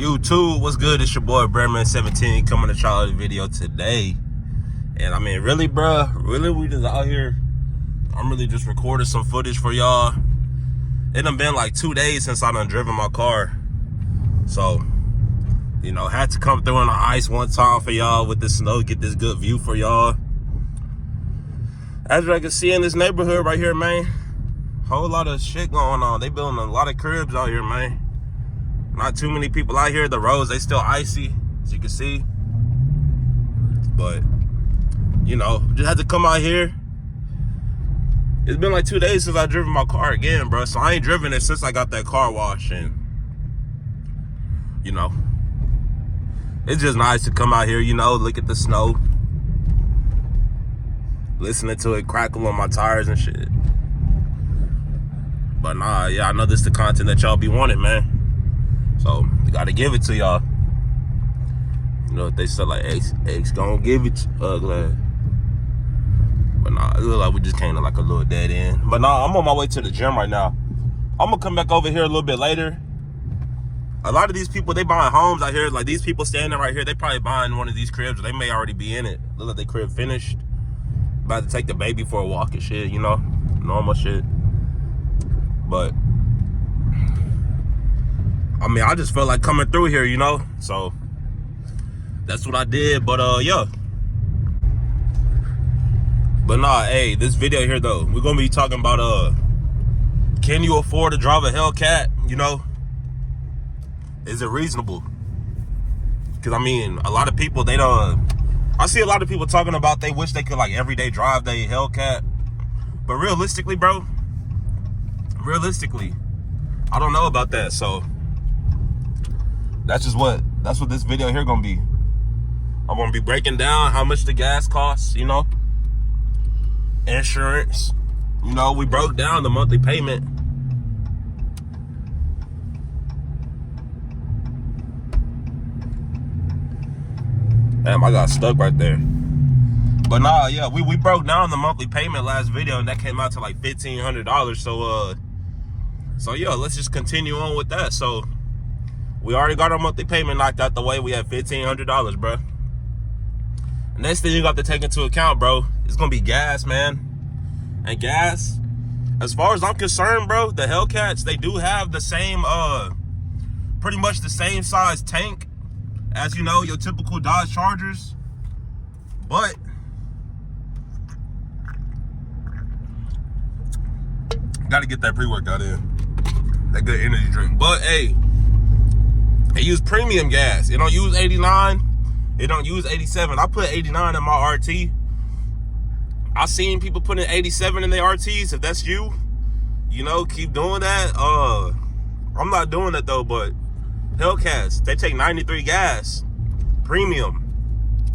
YouTube, what's good? It's your boy Breadman17 coming to try out a video today. And I mean, really, bruh, really, we just out here. I'm really just recording some footage for y'all. It done been like 2 days since I done driven my car. So, you know, had to come through on the ice one time for y'all with the snow, get this good view for y'all. As you can see in this neighborhood right here, man, whole lot of shit going on. They building a lot of cribs out here, man. Not too many people out here. The roads, they still icy, as you can see. But, you know, just had to come out here. It's been like 2 days since I driven my car again, bro. So I ain't driven it since I got that car wash. And, you know, it's just nice to come out here, you know, look at the snow. Listening to it crackle on my tires and shit. But nah, yeah, I know this is the content that y'all be wanting, man. So, you gotta give it to y'all. You know, they said like, X gonna give it to ugly. But nah, it look like we just came to like a little dead end. But nah, I'm on my way to the gym right now. I'm gonna come back over here a little bit later. A lot of these people, they buying homes out here. Like these people standing right here, they probably buying one of these cribs. Or they may already be in it. Look like their crib finished. About to take the baby for a walk and shit, you know? Normal shit. But I mean, I just felt like coming through here, you know? So that's what I did, but yeah. But nah, hey, this video here though, we're gonna be talking about can you afford to drive a Hellcat, you know? Is it reasonable? Cause I mean, a lot of people, they don't, I see a lot of people talking about they wish they could like everyday drive their Hellcat. But realistically, bro, I don't know about that. So that's what this video here gonna be. I'm gonna be breaking down how much the gas costs, you know, insurance. You know, we broke down the monthly payment. Damn, I got stuck right there. But nah, yeah, we broke down the monthly payment last video, and that came out to like $1,500. So yeah, let's just continue on with that. So we already got our monthly payment knocked out the way. We had $1,500, bro. The next thing you got to take into account, bro, is gonna be gas, man. And gas, as far as I'm concerned, bro, the Hellcats, they do have the same, pretty much the same size tank as, you know, your typical Dodge Chargers. But gotta get that pre-workout in. That good energy drink. But hey, they use premium gas. It don't use 89. It don't use 87. I put 89 in my RT. I seen people putting 87 in their RTs. If that's you, you know, keep doing that. I'm not doing that though, but Hellcats, they take 93 gas, premium.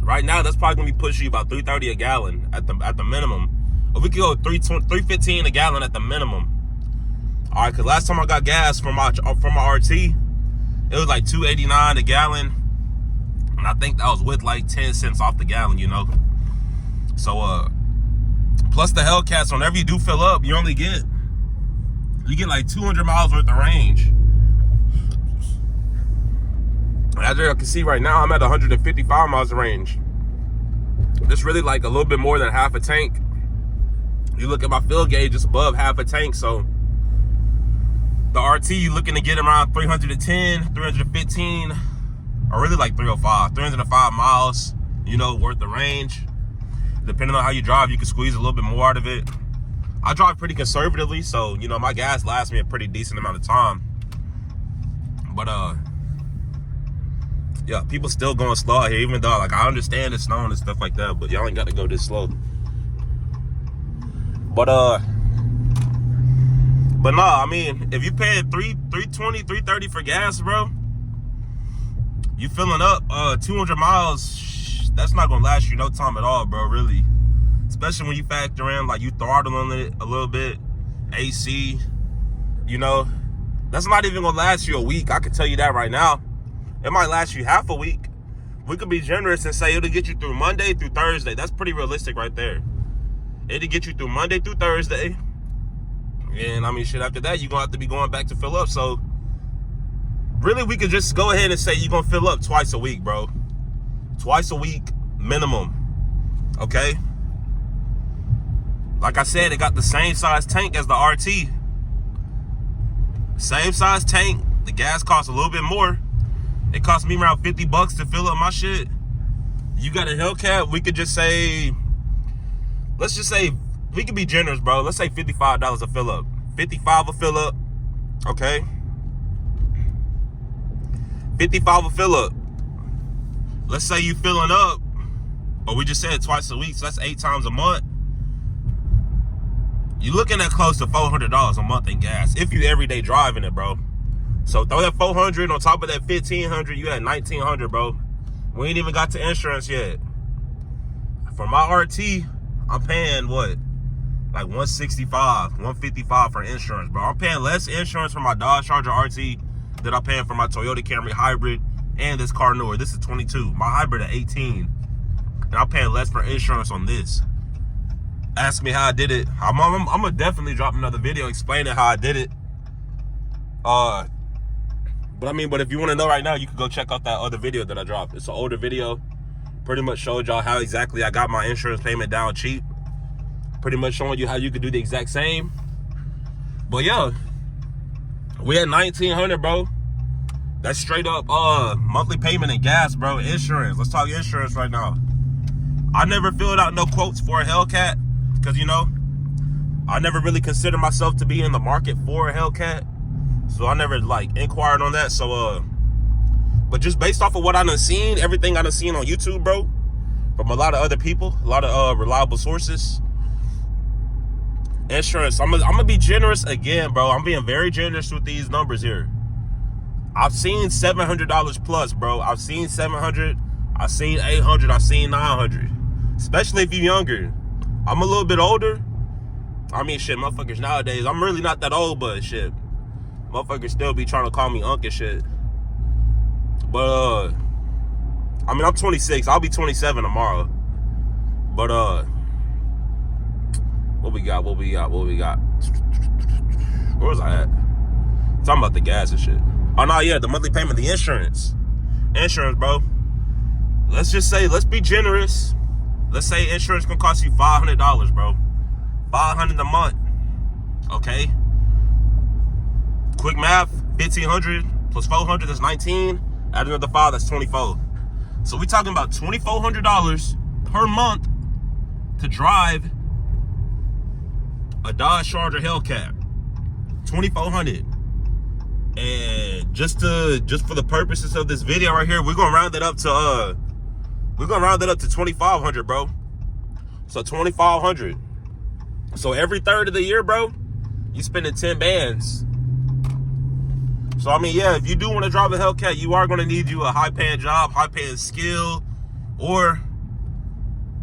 Right now, that's probably gonna be pushing you about $3.30 a gallon at the minimum. Or we could go $3.15 a gallon at the minimum. All right, cause last time I got gas from my RT, it was like $2.89 a gallon, and I think that was with like 10 cents off the gallon, you know. So plus the Hellcats, whenever you do fill up, you get like 200 miles worth of range. As you can see right now, I'm at 155 miles of range. It's really like a little bit more than half a tank. You look at my fill gauge, it's above half a tank. So the RT, you're looking to get around 310, 315, or really like 305 miles, you know, worth of range. Depending on how you drive, you can squeeze a little bit more out of it. I drive pretty conservatively, so, you know, my gas lasts me a pretty decent amount of time. But, yeah, people still going slow out here, even though, like, I understand it's snowing and stuff like that, but y'all ain't got to go this slow. But nah, I mean, if you pay $320, $330 for gas, bro, you filling up 200 miles, that's not gonna last you no time at all, bro, really. Especially when you factor in, like, you throttling it a little bit, AC, you know, that's not even gonna last you a week. I can tell you that right now. It might last you half a week. We could be generous and say it'll get you through Monday through Thursday. That's pretty realistic right there. It'll get you through Monday through Thursday. And I mean, shit, after that, you're gonna have to be going back to fill up. So really, we could just go ahead and say you're gonna fill up twice a week, bro. Twice a week minimum. Okay. Like I said, it got the same size tank as the RT. Same size tank. The gas costs a little bit more. It cost me around $50 to fill up my shit. You got a Hellcat, we could just say, let's just say, we could be generous, bro. Let's say $55 a fill up. 55 a fill up. Okay. 55 a fill up. Let's say you filling up, but we just said twice a week, so that's 8 times a month. You're looking at close to $400 a month in gas if you everyday driving it, bro. So throw that $400 on top of that $1,500, you at $1,900, bro. We ain't even got to insurance yet. For my RT, I'm paying what? Like $165, $155 for insurance, bro. I'm paying less insurance for my Dodge Charger RT than I'm paying for my Toyota Camry Hybrid and this car newer. This is 22. My Hybrid at 18. And I'm paying less for insurance on this. Ask me how I did it. I'm gonna definitely drop another video explaining how I did it. But if you want to know right now, you can go check out that other video that I dropped. It's an older video. Pretty much showed y'all how exactly I got my insurance payment down cheap. Pretty much showing you how you could do the exact same. But yeah, we at $1,900, bro. That's straight up monthly payment and gas, bro. Insurance. Let's talk insurance right now. I never filled out no quotes for a Hellcat because, you know, I never really considered myself to be in the market for a Hellcat. So I never like inquired on that. So but just based off of what I done seen, everything I done seen on YouTube, bro, from a lot of other people, a lot of reliable sources, insurance, I'm gonna be generous again, bro. I'm being very generous with these numbers here. I've seen $700 plus, bro. I've seen $700, I've seen $800, I've seen $900. Especially if you're younger. I'm a little bit older. I mean, shit, motherfuckers nowadays, I'm really not that old, but shit, motherfuckers still be trying to call me uncle shit. But I mean, I'm 26. I'll be 27 tomorrow. But what we got? Where was I at? Talking about the gas and shit. Oh no, yeah, the monthly payment, the insurance, bro. Let's just say, let's be generous. Let's say insurance gonna cost you $500, bro. $500 a month. Okay. Quick math, 1,500 plus 400, that's 19. Add another 5, that's 24. So we talking about $2,400 per month to drive a Dodge Charger Hellcat. $2,400. And just for the purposes of this video right here, we're gonna round it up to $2,500, bro. So $2,500. So every third of the year, bro, you spending 10 bands. So, I mean, yeah, if you do want to drive a Hellcat, you are going to need you a high-paying job, high-paying skill. Or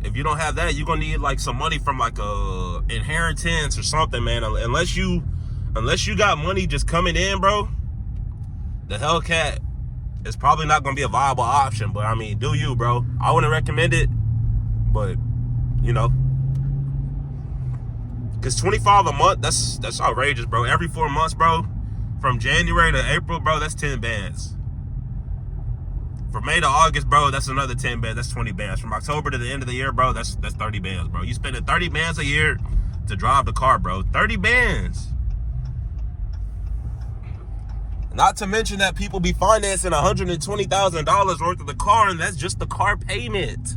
if you don't have that, you're going to need, like, some money from, like, a inheritance or something, man. Unless you got money just coming in, bro, the Hellcat is probably not going to be a viable option. But, I mean, do you, bro? I wouldn't recommend it. But, you know. Because $25 a month, that's outrageous, bro. Every 4 months, bro. From January to April, bro, that's 10 bands. From May to August, bro, that's another 10 bands. That's 20 bands. From October to the end of the year, bro, that's 30 bands, bro. You spending 30 bands a year to drive the car, bro. 30 bands. Not to mention that people be financing $120,000 worth of the car, and that's just the car payment.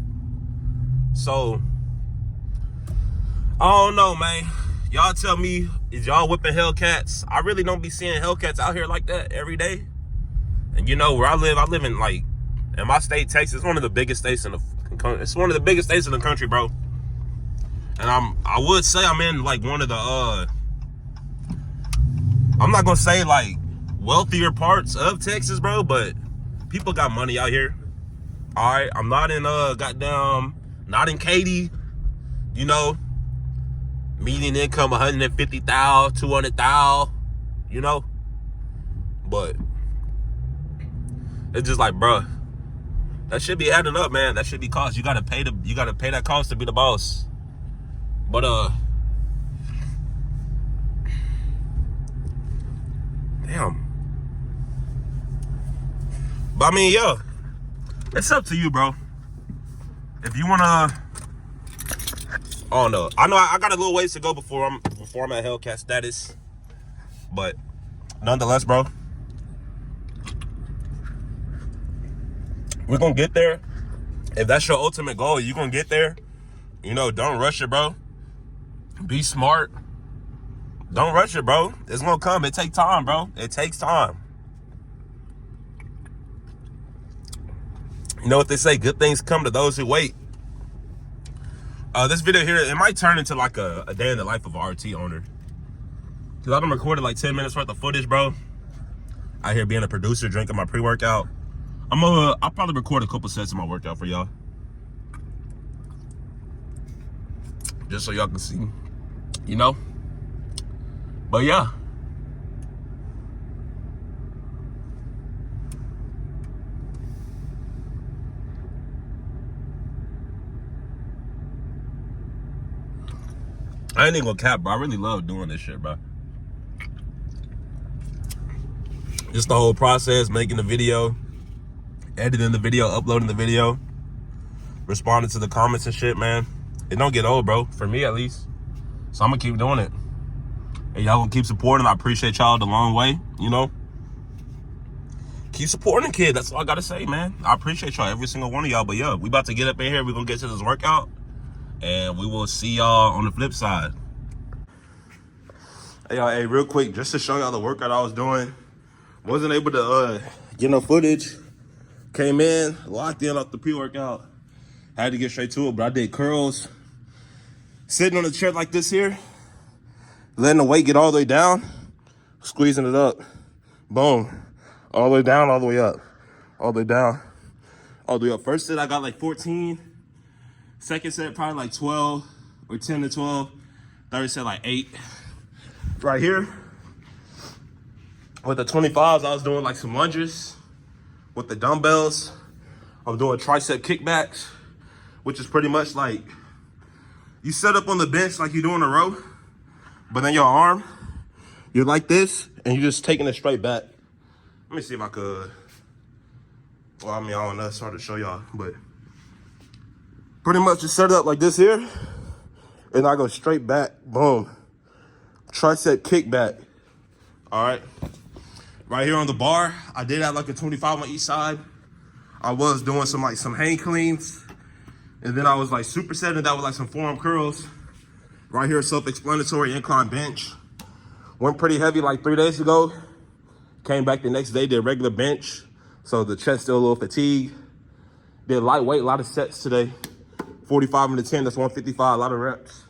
So, I don't know, man. Y'all tell me, is y'all whipping Hellcats? I really don't be seeing Hellcats out here like that every day. And you know where I live in, like, in my state, Texas. It's one of the biggest states in the country, bro. And I would say I'm in, like, one of the I'm not gonna say, like, wealthier parts of Texas, bro, but people got money out here. All right, I'm not in not in Katy, you know. Median income $150,000, $200,000, you know. But it's just like, bro, that should be adding up, man. That should be cost. You gotta pay that cost to be the boss. But damn. But I mean, yeah, it's up to you, bro. If you wanna, I don't know. I know I got a little ways to go before I'm at Hellcat status, but nonetheless, bro, we're gonna get there. If that's your ultimate goal, you're gonna get there. You know, don't rush it, bro. Be smart. Don't rush it, bro. It's gonna come. It takes time, bro. It takes time. You know what they say? Good things come to those who wait. This video here, it might turn into like a day in the life of a RT owner. Cause I done recorded like 10 minutes worth of footage, bro. Out here being a producer, drinking my pre-workout. I'll probably record a couple sets of my workout for y'all. Just so y'all can see, you know? But yeah. I ain't even gonna cap, bro. I really love doing this shit, bro. Just the whole process, making the video, editing the video, uploading the video, responding to the comments and shit, man. It don't get old, bro. For me, at least. So I'm gonna keep doing it. And y'all gonna keep supporting. I appreciate y'all the long way, you know? Keep supporting the kid. That's all I gotta say, man. I appreciate y'all, every single one of y'all. But yeah, we about to get up in here. We're gonna get to this workout. And we will see y'all on the flip side. Hey, y'all, hey, real quick, just to show y'all the workout I was doing. Wasn't able to get no footage. Came in, locked in off the pre-workout. Had to get straight to it, but I did curls. Sitting on a chair like this here. Letting the weight get all the way down. Squeezing it up. Boom. All the way down, all the way up. All the way down. All the way up. First set, I got like 14. Second set, probably like 12 or 10 to 12. Third set, like 8. Right here, with the 25s, I was doing like some lunges. With the dumbbells, I'm doing tricep kickbacks, which is pretty much like you set up on the bench like you do in a row, but then your arm, you're like this, and you're just taking it straight back. Let me see if I could. Well, I mean, I don't know, it's hard to show y'all, but pretty much just set it up like this here, and I go straight back, boom. Tricep kickback. All right. Right here on the bar, I did have like a 25 on each side. I was doing some hang cleans, and then I was like supersetting that with like some forearm curls. Right here, self-explanatory incline bench. Went pretty heavy like 3 days ago. Came back the next day, did regular bench. So the chest still a little fatigued. Did lightweight, a lot of sets today. 45 into 10, that's 155, a lot of reps.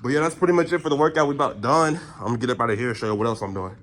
But yeah, that's pretty much it for the workout. We about done. I'm gonna get up out of here and show you what else I'm doing.